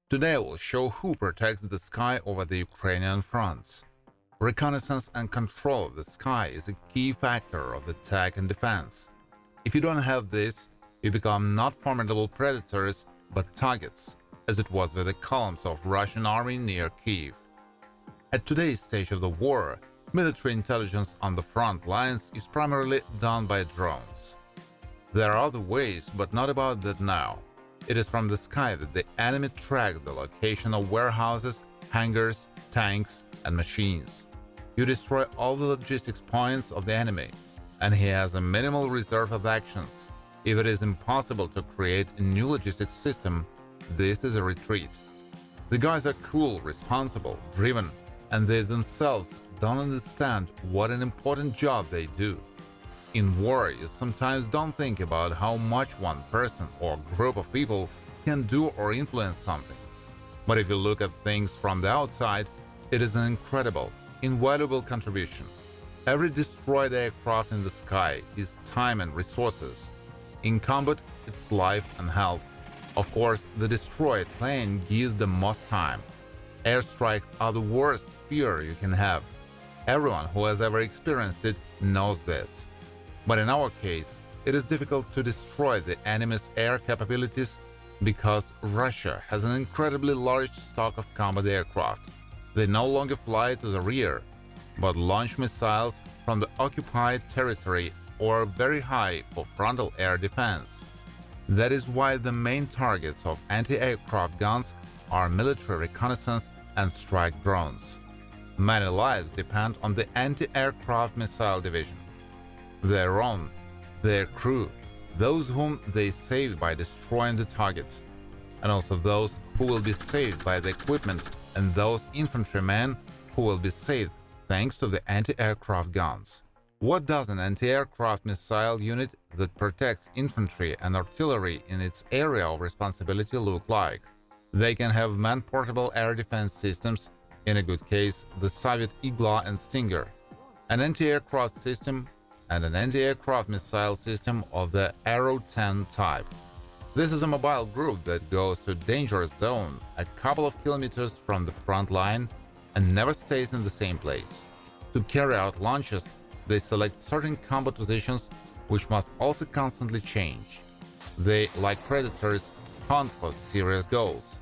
Today we'll show who protects the sky over the Ukrainian fronts. Reconnaissance and control of the sky is a key factor of attack and defense. If you don't have this, you become not formidable predators but targets, as it was with the columns of Russian army near Kyiv. At today's stage of the war, military intelligence on the front lines is primarily done by drones. There are other ways, but not about that now. It is from the sky that the enemy tracks the location of warehouses, hangars, tanks, and machines. You destroy all the logistics points of the enemy, and he has a minimal reserve of actions. If it is impossible to create a new logistics system, this is a retreat. The guys are cool, responsible, driven, and they themselves don't understand what an important job they do. In war, you sometimes don't think about how much one person or group of people can do or influence something. But if you look at things from the outside, it is an incredible, invaluable contribution. Every destroyed aircraft in the sky is time and resources. In combat, it's life and health. Of course, the destroyed plane gives the most time. Airstrikes are the worst fear you can have. Everyone who has ever experienced it knows this. But in our case, it is difficult to destroy the enemy's air capabilities because Russia has an incredibly large stock of combat aircraft. They no longer fly to the rear, but launch missiles from the occupied territory or very high for frontal air defense. That is why the main targets of anti-aircraft guns are military reconnaissance and strike drones. Many lives depend on the anti-aircraft missile division. Their own, their crew, those whom they saved by destroying the targets, and also those who will be saved by the equipment and those infantrymen who will be saved thanks to the anti-aircraft guns. What does an anti-aircraft missile unit that protects infantry and artillery in its area of responsibility look like? They can have man-portable air defense systems, in a good case the Soviet Igla and Stinger, an anti-aircraft system, and an anti-aircraft missile system of the Arrow-10 type. This is a mobile group that goes to a dangerous zone a couple of kilometers from the front line and never stays in the same place. To carry out launches, they select certain combat positions which must also constantly change. They, like predators, hunt for serious goals.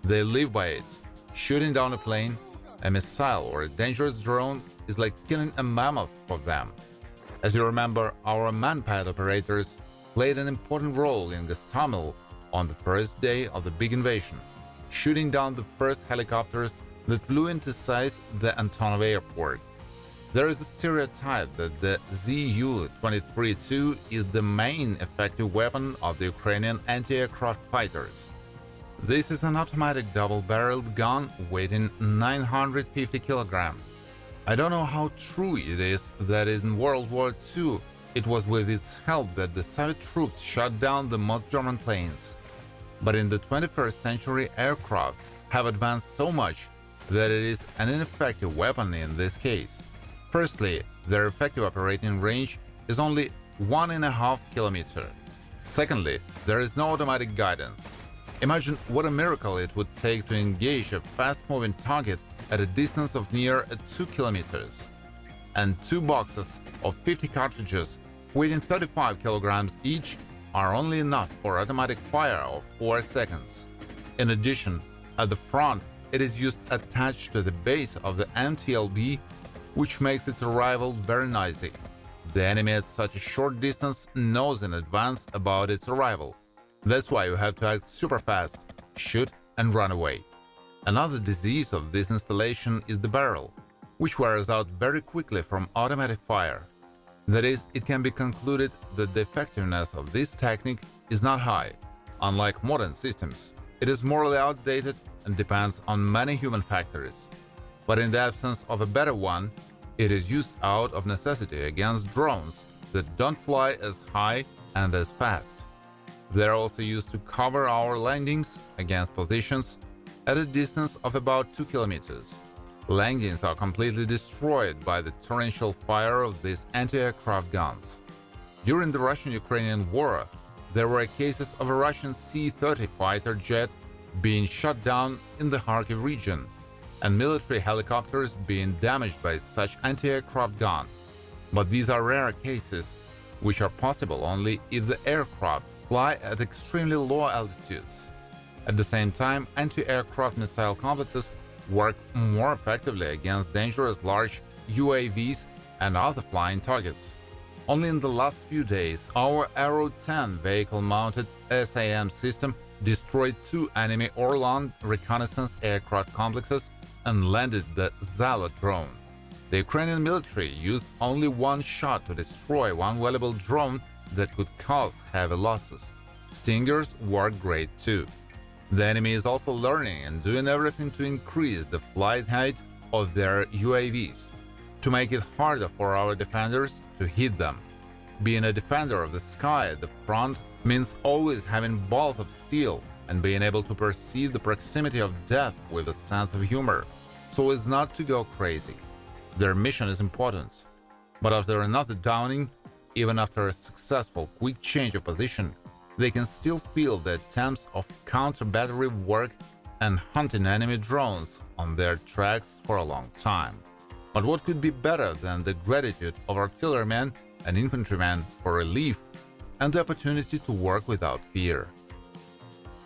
They live by it. Shooting down a plane, a missile or a dangerous drone is like killing a mammoth for them. As you remember, our manpad operators played an important role in Gostomel on the first day of the big invasion, shooting down the first helicopters that flew into size the Antonov airport. There is a stereotype that the Zu-23-2 is the main effective weapon of the Ukrainian anti-aircraft fighters. This is an automatic double-barreled gun weighing 950 kilograms. I don't know how true it is that in World War II it was with its help that the Soviet troops shot down the most German planes. But in the 21st century, aircraft have advanced so much that it is an ineffective weapon in this case. Firstly, their effective operating range is only 1.5 kilometers. Secondly, there is no automatic guidance. Imagine what a miracle it would take to engage a fast-moving target at a distance of near 2 kilometers. And 2 boxes of 50 cartridges weighing 35 kilograms each are only enough for automatic fire of 4 seconds. In addition, at the front, it is used attached to the base of the MTLB, which makes its arrival very noisy. The enemy at such a short distance knows in advance about its arrival. That's why you have to act super fast, shoot and run away. Another disease of this installation is the barrel, which wears out very quickly from automatic fire. That is, it can be concluded that the effectiveness of this technique is not high. Unlike modern systems, it is morally outdated and depends on many human factors. But in the absence of a better one, it is used out of necessity against drones that don't fly as high and as fast. They are also used to cover our landings against positions at a distance of about 2 kilometers. Landings are completely destroyed by the torrential fire of these anti-aircraft guns. During the Russian-Ukrainian war, there were cases of a Russian C-30 fighter jet being shot down in the Kharkiv region, and military helicopters being damaged by such anti-aircraft gun. But these are rare cases, which are possible only if the aircraft fly at extremely low altitudes. At the same time, anti-aircraft missile complexes work more effectively against dangerous large UAVs and other flying targets. Only in the last few days, our Arrow-10 vehicle-mounted SAM system destroyed 2 enemy Orlan reconnaissance aircraft complexes and landed the Zala drone. The Ukrainian military used only one shot to destroy one valuable drone that could cause heavy losses. Stingers work great too. The enemy is also learning and doing everything to increase the flight height of their UAVs, to make it harder for our defenders to hit them. Being a defender of the sky at the front means always having balls of steel and being able to perceive the proximity of death with a sense of humor, so as not to go crazy. Their mission is important. But after another downing, even after a successful quick change of position, they can still feel the attempts of counter-battery work and hunting enemy drones on their tracks for a long time. But what could be better than the gratitude of artillerymen and infantrymen for relief and the opportunity to work without fear?